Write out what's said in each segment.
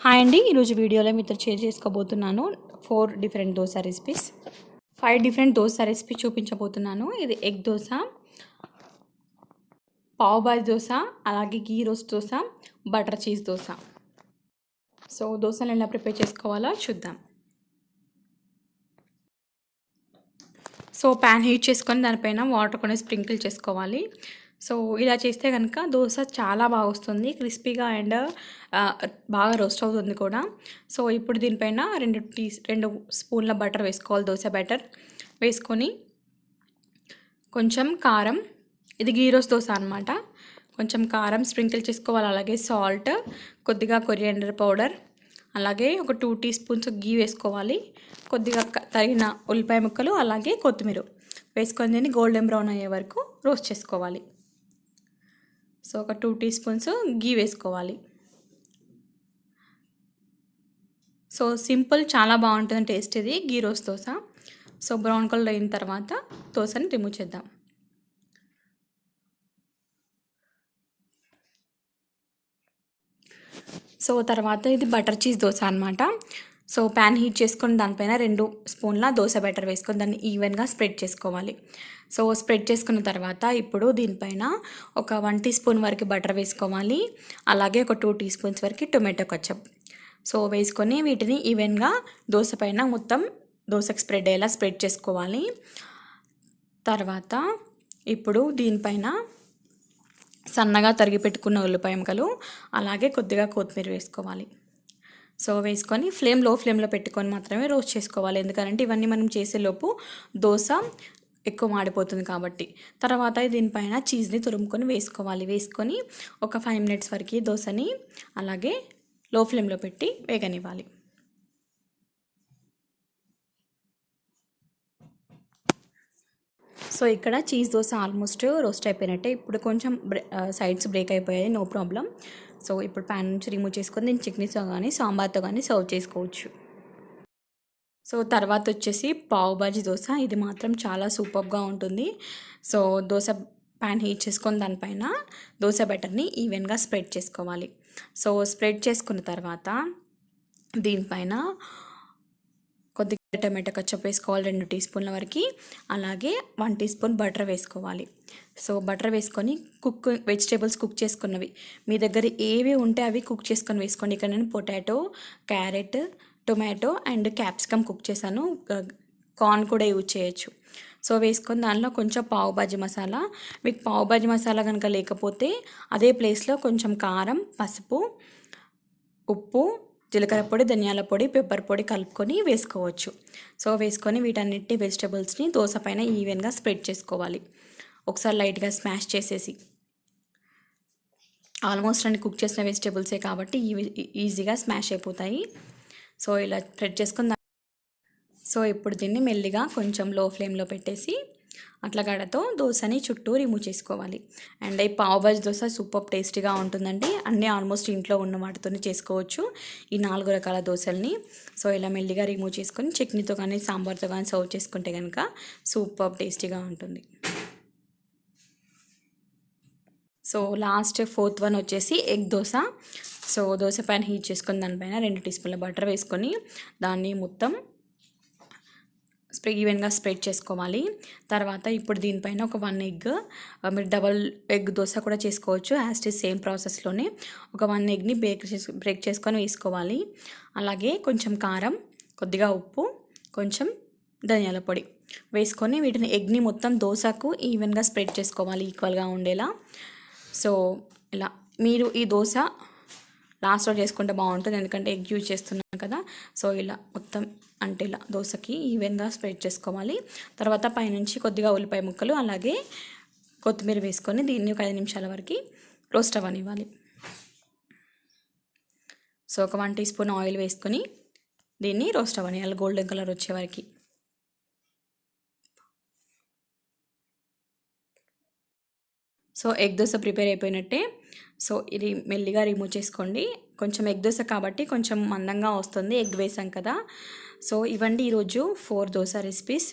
Hi అండి, ఈరోజు వీడియోలో మీతో షేర్ చేసుకోబోతున్నాను 4 different dosa recipes. 5 different dosa recipe చూపించబోతున్నాను. ఇది ఎగ్ దోశ, పావ్ భాజీ దోశ, అలాగే ghee roast dosa, butter cheese dosa. So దోశలు ఎలా ప్రిపేర్ చేసుకోవాలో చూద్దాం. సో ప్యాన్ హీట్ చేసుకొని దానిపైన వాటర్ కొన్ని స్ప్రింకిల్ చేసుకోవాలి. సో ఇలా చేస్తే కనుక దోశ చాలా బాగా వస్తుంది, క్రిస్పీగా అండ్ బాగా రోస్ట్ అవుతుంది కూడా. సో ఇప్పుడు దీనిపైన 2 స్పూన్ల బటర్ వేసుకోవాలి. దోశ బటర్ వేసుకొని కొంచెం కారం, ఇది ఘీ రోస్ట్ దోశ అనమాట, కొంచెం కారం స్ప్రింకిల్ చేసుకోవాలి. అలాగే సాల్ట్, కొద్దిగా కొరియాండర్ పౌడర్, అలాగే ఒక 2 టీ స్పూన్స్ ఘీ వేసుకోవాలి. కొద్దిగా తరిగిన ఉల్లిపాయ ముక్కలు, అలాగే కొత్తిమీర వేసుకొని దీన్ని గోల్డెన్ బ్రౌన్ అయ్యే వరకు రోస్ట్ చేసుకోవాలి. సో ఒక 2 టీ స్పూన్స్ ఘీ వేసుకోవాలి. సో సింపుల్, చాలా బాగుంటుంది టేస్ట్ ఇది ghee roast dosa. So brown colour అయిన తర్వాత దోశని రిమూవ్ చేద్దాం. సో తర్వాత ఇది బటర్ చీజ్ దోశ అనమాట. సో ప్యాన్ హీట్ చేసుకొని దానిపైన 2 స్పూన్ల దోశ బటర్ వేసుకొని దాన్ని ఈవెన్గా స్ప్రెడ్ చేసుకోవాలి. సో స్ప్రెడ్ చేసుకున్న తర్వాత ఇప్పుడు దీనిపైన ఒక 1 టీ స్పూన్ వరకు బటర్ వేసుకోవాలి. అలాగే ఒక 2 టీ స్పూన్స్ వరకు టొమాటో కచప్ సో వేసుకొని వీటిని ఈవెన్గా దోశ పైన మొత్తం దోశకు స్ప్రెడ్ అయ్యేలా స్ప్రెడ్ చేసుకోవాలి. తర్వాత ఇప్పుడు దీనిపైన సన్నగా తరిగి పెట్టుకున్న ఉల్లిపాయ ముక్కలు, అలాగే కొద్దిగా కొత్తిమీర వేసుకోవాలి. సో వేసుకొని లో ఫ్లేమ్లో పెట్టుకొని మాత్రమే రోస్ట్ చేసుకోవాలి, ఎందుకంటే ఇవన్నీ మనం చేసేలోపు దోశ ఎక్కువ మాడిపోతుంది కాబట్టి. తర్వాత దీనిపైన చీజ్ని తురుముకొని వేసుకోవాలి. వేసుకొని ఒక 5 మినిట్స్ వరకు దోశని అలాగే లో ఫ్లేమ్లో పెట్టి వేగనివ్వాలి. సో ఇక్కడ చీజ్ దోశ ఆల్మోస్ట్ రోస్ట్ అయిపోయినట్టే. ఇప్పుడు కొంచెం సైడ్స్ బ్రేక్ అయిపోయాయి, నో ప్రాబ్లం. సో ఇప్పుడు ప్యాన్ నుంచి రిమూవ్ చేసుకొని దీన్ని చట్నీతో కానీ సాంబార్తో కానీ సర్వ్ చేసుకోవచ్చు. సో తర్వాత వచ్చేసి పావ్ భాజీ దోశ. ఇది మాత్రం చాలా సూపర్గా ఉంటుంది. సో దోశ ప్యాన్ హీట్ చేసుకొని దానిపైన దోశ బటర్ని ఈవెన్గా స్ప్రెడ్ చేసుకోవాలి. సో స్ప్రెడ్ చేసుకున్న తర్వాత దీనిపైన కొద్దిగా టమాటో కచ్చప్ వేసుకోవాలి, 2 టీ స్పూన్ల వరకు. అలాగే 1 టీ స్పూన్ బటర్ వేసుకోవాలి. సో బటర్ వేసుకొని వెజిటేబుల్స్ కుక్ చేసుకున్నవి మీ దగ్గర ఏవి ఉంటే అవి కుక్ చేసుకొని వేసుకోండి. ఇక్కడ నేను potato, carrot, tomato and capsicum cook చేశాను. కార్న్ కూడా యూజ్ చేయొచ్చు. సో వేసుకొని దానిలో కొంచెం పావ్ భాజీ మసాలా, మీకు పావ్ భాజీ మసాలా కనుక లేకపోతే అదే ప్లేస్లో కొంచెం కారం, పసుపు, ఉప్పు, జీలకర్ర పొడి, ధనియాల పొడి, పెప్పర్ పొడి కలుపుకొని వేసుకోవచ్చు. సో వేసుకొని వీటన్నిటి వెజిటబుల్స్ని దోశ పైన ఈవెన్గా స్ప్రెడ్ చేసుకోవాలి. ఒకసారి లైట్గా స్మాష్ చేసేసి, ఆల్మోస్ట్ అన్ని కుక్ చేసిన వెజిటబుల్సే కాబట్టి ఈజీగా స్మాష్ అయిపోతాయి. సో ఇలా స్ప్రెడ్ చేసుకుని సో ఇప్పుడు దీన్ని మెల్లిగా కొంచెం లో ఫ్లేమ్లో పెట్టేసి అట్లా గడతో దోశని చుట్టూ రిమూవ్ చేసుకోవాలి. అండ్ ఈ పావ్ భాజీ దోశ సూపర్ టేస్టీగా ఉంటుందండి. అన్నీ ఆల్మోస్ట్ ఇంట్లో ఉన్న వాటితోనే చేసుకోవచ్చు ఈ 4 రకాల దోశల్ని. సో ఇలా మెల్లిగా రిమూవ్ చేసుకొని చట్నీతో కానీ సాంబార్తో కానీ సర్వ్ చేసుకుంటే కనుక సూపర్ టేస్టీగా ఉంటుంది. సో లాస్ట్ 4th వన్ వచ్చేసి egg dosa. So dosa pan heat చేసుకొని దానిపైన 2 టీ స్పూన్ల బటర్ వేసుకొని దాన్ని మొత్తం ఈవెన్గా స్ప్రెడ్ చేసుకోవాలి. తర్వాత ఇప్పుడు దీనిపైన ఒక 1 ఎగ్, మీరు డబల్ ఎగ్ దోశ కూడా చేసుకోవచ్చు, యాజ్ ఇట్ ఈజ్ సేమ్ ప్రాసెస్లోనే. ఒక 1 ఎగ్ని బ్రేక్ చేసుకొని వేసుకోవాలి. అలాగే కొంచెం కారం, కొద్దిగా ఉప్పు, కొంచెం ధనియాల పొడి వేసుకొని వీటిని ఎగ్ని మొత్తం దోశకు ఈవెన్గా స్ప్రెడ్ చేసుకోవాలి, ఈక్వల్గా ఉండేలా. సో ఇలా మీరు ఈ దోశ లాస్ట్లో చేసుకుంటే బాగుంటుంది, ఎందుకంటే ఎగ్ యూజ్ చేస్తున్నాం కదా. సో ఇలా మొత్తం అంటే ఇలా దోశకి ఈవెన్గా స్ప్రెడ్ చేసుకోవాలి. తర్వాత పైనుంచి కొద్దిగా ఉల్లిపాయ ముక్కలు, అలాగే కొత్తిమీర వేసుకొని దీన్ని ఒక 5 నిమిషాల వరకు రోస్ట్ అవ్వనివ్వాలి. సో ఒక 1 టీ స్పూన్ ఆయిల్ వేసుకొని దీన్ని రోస్ట్ అవ్వనివ్వాలి గోల్డెన్ కలర్ వచ్చే వరకు. సో ఎగ్ దోశ ప్రిపేర్ అయిపోయినట్టే. సో ఇది మెల్లిగా రిమూవ్ చేసుకోండి. కొంచెం ఎగ్ దోశ కాబట్టి కొంచెం మందంగా వస్తుంది, ఎగ్ వేసాం కదా. సో ఇవండి ఈరోజు 4 దోశ రెసిపీస్.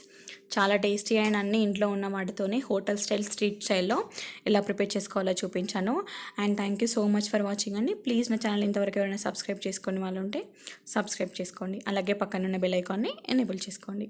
చాలా టేస్టీ అయిన అన్ని ఇంట్లో ఉన్న వాటితోనే హోటల్ స్టైల్ స్ట్రీట్ స్టైల్లో ఎలా ప్రిపేర్ చేసుకోవాలో చూపించాను. And thank you so much for watching అండి. ప్లీజ్ నా ఛానల్ ఇంతవరకు ఎవరైనా సబ్స్క్రైబ్ చేసుకునే వాళ్ళు ఉంటే సబ్స్క్రైబ్ చేసుకోండి. అలాగే పక్కన ఉన్న బెల్ ఐకాన్ని ఎనేబుల్ చేసుకోండి.